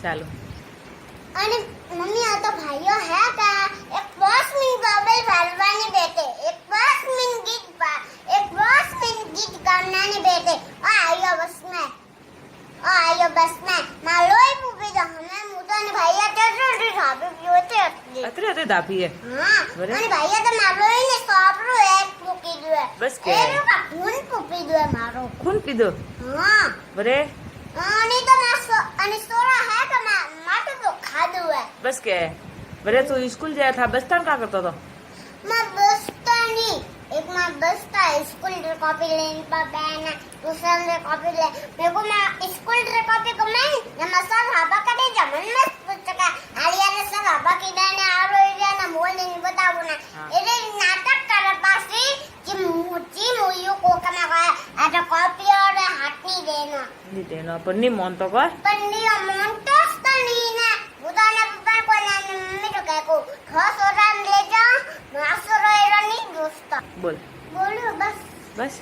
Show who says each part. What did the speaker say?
Speaker 1: ચાલો
Speaker 2: અને મમ્મી આ તો ભાઈઓ હે કા એક 10 મિનિટ બાબલ વાલવાની બેઠે એક 10 મિનિટ ગીત ગામનાની બેઠે આયો બસ में માલોય પૂપી દો હમે મુતાને ભાઈયા તો ઢાબે પીઓ તે
Speaker 1: અત્રે દાપી હે
Speaker 2: હા
Speaker 1: બરે?
Speaker 2: અને ભાઈયા તો માલોય ને સોપરો એક પૂકી દે
Speaker 1: બસ કે?
Speaker 2: એ કા ખૂન પૂપી દે મારો
Speaker 1: ખૂન પીધો
Speaker 2: હા
Speaker 1: બરે
Speaker 2: અને તો અને સોરા હે કે માટો તો ખાધું હે
Speaker 1: બસ કે બરે તું स्कूल गया था बस स्टैंड क्या करता था
Speaker 2: मैं बसता नहीं एक मैं बसता स्कूल ड्रे कॉपी लेने पर बैना दूसरा ड्रे कॉपी ले मेरे को मैं स्कूल ड्रे कॉपी को मैं ना सर हाबा करे जमन में पुस्तक आलिया ने सर हाबा की दाने आरो एरिया ना बोल नहीं बताओ ना ये नाटक कर पासी कि मुयो को कमा गया आ कॉपी और हाथ नहीं देना
Speaker 1: नहीं देना पर नहीं मन तो कर
Speaker 2: पन्नी मोंटस तो नहीं ना बुदाना पप्पा को ना मम्मी तो कह को ठोस और ले जा मासो रोएरा नहीं दोस्त
Speaker 1: बोल
Speaker 2: बोलो बस
Speaker 1: बस